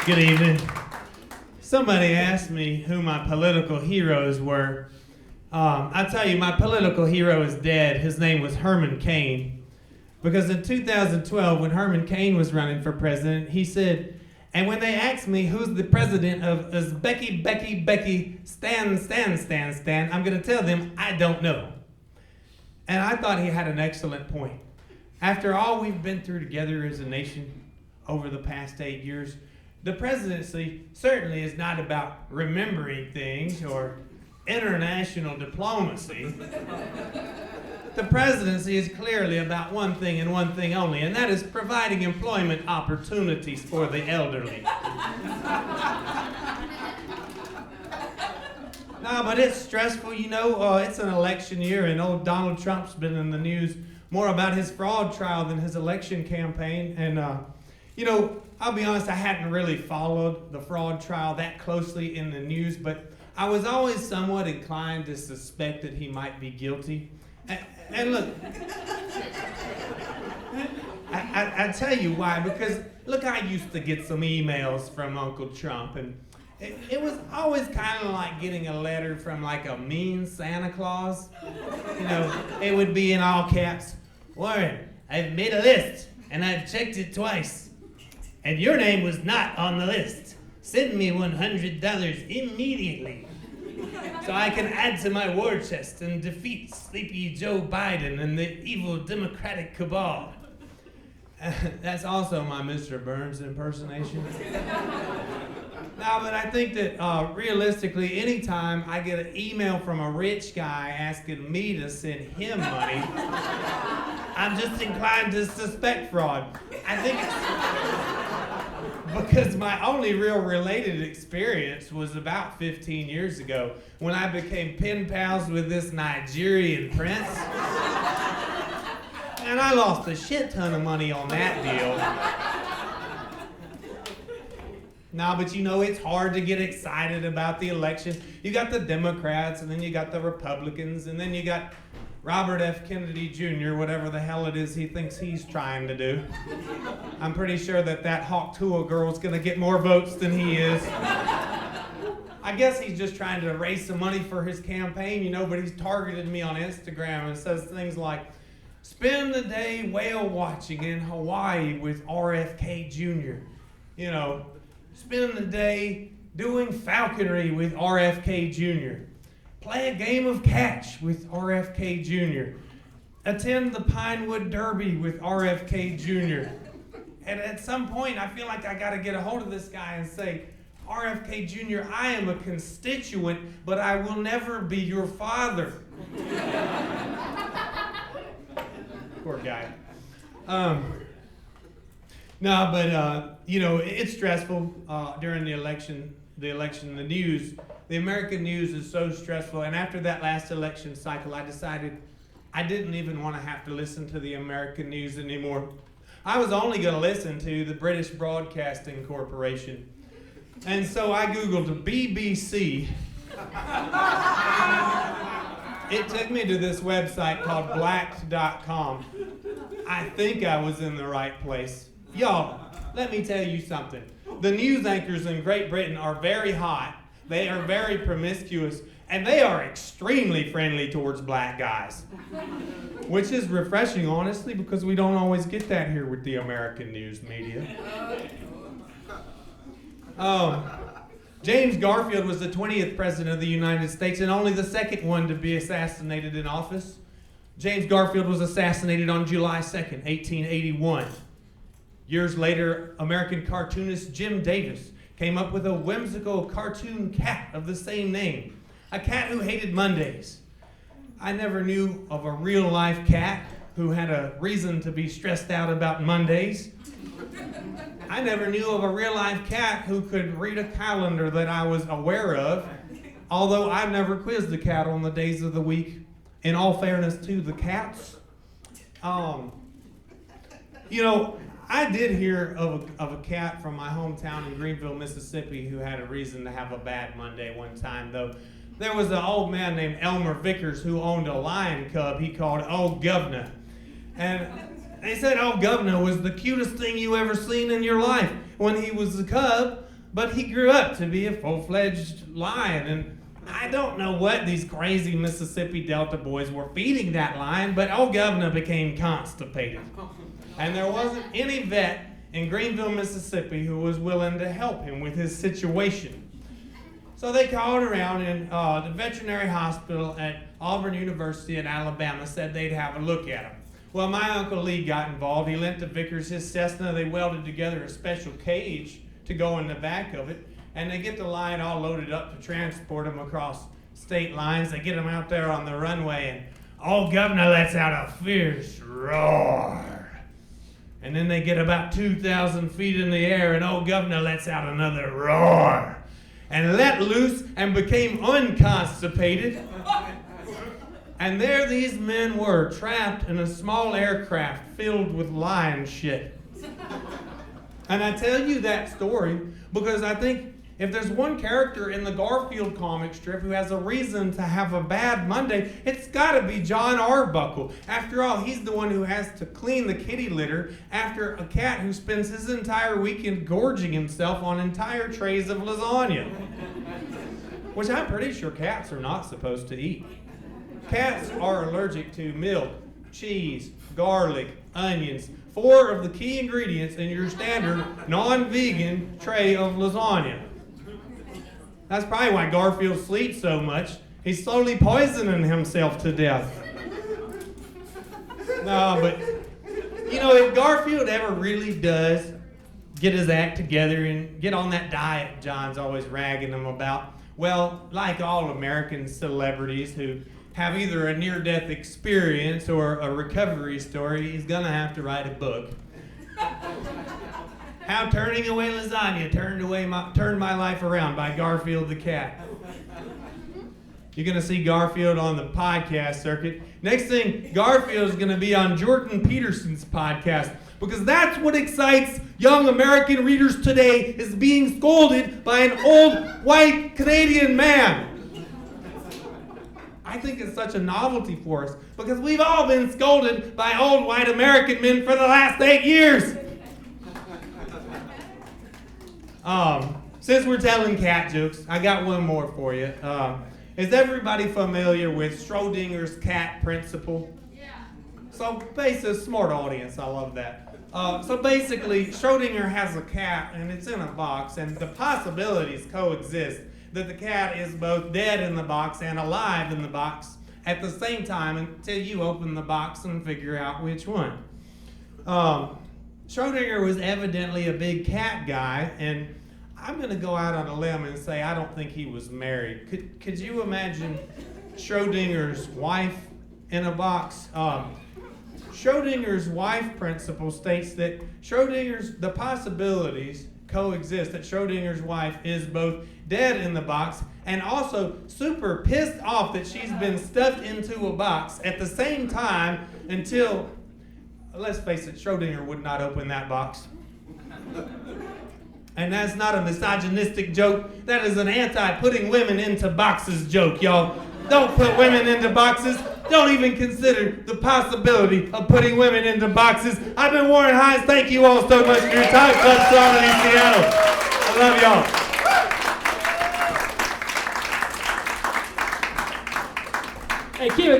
Good evening. Somebody asked me who my political heroes were. I'll tell you, my political hero is dead. His name was Herman Cain. Because in 2012, when Herman Cain was running for president, he said, and when they asked me who's the president of Becky, Stan, I'm going to tell them I don't know. And I thought he had an excellent point. After all we've been through together as a nation over the past 8 years, the presidency certainly is not about remembering things or international diplomacy. The presidency is clearly about one thing and one thing only, and that is providing employment opportunities for the elderly. No, but it's stressful, you know. It's an election year, and old Donald Trump's been in the news more about his fraud trial than his election campaign. And, you know, I'll be honest, I hadn't really followed the fraud trial that closely in the news, but I was always somewhat inclined to suspect that he might be guilty. And look, I tell you why, because look, I used to get some emails from Uncle Trump, and it was always kind of like getting a letter from like a mean Santa Claus. You know, it would be in all caps, Warren, I've made a list, and I've checked it twice, and your name was not on the list. Send me $100 immediately, so I can add to my war chest and defeat sleepy Joe Biden and the evil Democratic cabal. That's also my Mr. Burns impersonation. No, but I think that realistically, anytime I get an email from a rich guy asking me to send him money, I'm just inclined to suspect fraud. I think it's because my only real related experience was about 15 years ago when I became pen pals with this Nigerian prince. And I lost a shit ton of money on that deal. No, but you know, it's hard to get excited about the election. You got the Democrats, and then you got the Republicans, and then you got Robert F. Kennedy Jr., whatever the hell it is he thinks he's trying to do. I'm pretty sure that Hawk Tuah girl's gonna get more votes than he is. I guess he's just trying to raise some money for his campaign, you know, but he's targeted me on Instagram and says things like, spend the day whale watching in Hawaii with RFK Jr. You know, spend the day doing falconry with RFK Jr. Play a game of catch with RFK Jr. Attend the Pinewood Derby with RFK Jr. And at some point, I feel like I got to get a hold of this guy and say, RFK Jr., I am a constituent, but I will never be your father. Poor guy. No, but you know, it's stressful during the election. The news, the American news is so stressful. And after that last election cycle, I decided I didn't even want to have to listen to the American news anymore. I was only going to listen to the British Broadcasting Corporation. And so I Googled BBC. It took me to this website called blacked.com. I think I was in the right place. Y'all, let me tell you something. The news anchors in Great Britain are very hot, they are very promiscuous, and they are extremely friendly towards black guys. Which is refreshing, honestly, because we don't always get that here with the American news media. James Garfield was the 20th president of the United States and only the second one to be assassinated in office. James Garfield was assassinated on July 2nd, 1881. Years later, American cartoonist Jim Davis came up with a whimsical cartoon cat of the same name, a cat who hated Mondays. I never knew of a real-life cat who had a reason to be stressed out about Mondays. I never knew of a real-life cat who could read a calendar that I was aware of, although I've never quizzed a cat on the days of the week, in all fairness to the cats. You know, I did hear of a cat from my hometown in Greenville, Mississippi, who had a reason to have a bad Monday one time, though. There was an old man named Elmer Vickers who owned a lion cub he called Old Governor. And they said Old Governor was the cutest thing you ever seen in your life. when he was a cub, but he grew up to be a full-fledged lion. And I don't know what these crazy Mississippi Delta boys were feeding that lion, but old Governor became constipated. And there wasn't any vet in Greenville, Mississippi who was willing to help him with his situation. So they called around, and the veterinary hospital at Auburn University in Alabama said they'd have a look at him. Well, my Uncle Lee got involved. He lent to Vickers his Cessna. They welded together a special cage to go in the back of it, and they get the lion all loaded up to transport him across state lines. They get him out there on the runway, and old Governor lets out a fierce roar. And then they get about 2,000 feet in the air, and old Governor lets out another roar and let loose and became unconstipated. And there these men were, trapped in a small aircraft filled with lion shit. And I tell you that story because I think if there's one character in the Garfield comic strip who has a reason to have a bad Monday, it's gotta be John Arbuckle. After all, he's the one who has to clean the kitty litter after a cat who spends his entire weekend gorging himself on entire trays of lasagna. Which I'm pretty sure cats are not supposed to eat. Cats are allergic to milk, cheese, garlic, onions, 4 of the key ingredients in your standard non-vegan tray of lasagna. That's probably why Garfield sleeps so much. He's slowly poisoning himself to death. No, but, you know, if Garfield ever really does get his act together and get on that diet John's always ragging him about, well, like all American celebrities who have either a near-death experience or a recovery story, he's gonna have to write a book. How Turning Away Lasagna Turned My Life Around by Garfield the Cat. You're gonna see Garfield on the podcast circuit. Next thing, Garfield's gonna be on Jordan Peterson's podcast because that's what excites young American readers today, is being scolded by an old white Canadian man. I think it's such a novelty for us because we've all been scolded by old white American men for the last 8 years. Since we're telling cat jokes, I got one more for you. Is everybody familiar with Schrodinger's cat principle? Yeah. So basically, smart audience, I love that. So basically, Schrodinger has a cat and it's in a box, and the possibilities coexist that the cat is both dead in the box and alive in the box at the same time until you open the box and figure out which one. Schrodinger was evidently a big cat guy, and I'm going to go out on a limb and say I don't think he was married. Could you imagine Schrodinger's wife in a box? Schrodinger's wife principle states that the possibilities coexist, that Schrodinger's wife is both dead in the box and also super pissed off that she's been stuffed into a box at the same time until, let's face it, Schrodinger would not open that box. And that's not a misogynistic joke. That is an anti-putting women into boxes joke, y'all. Don't put women into boxes. Don't even consider the possibility of putting women into boxes. I've been Warren Hines. Thank you all so much for your time. Club Strong in Seattle. I love y'all. Hey, keep it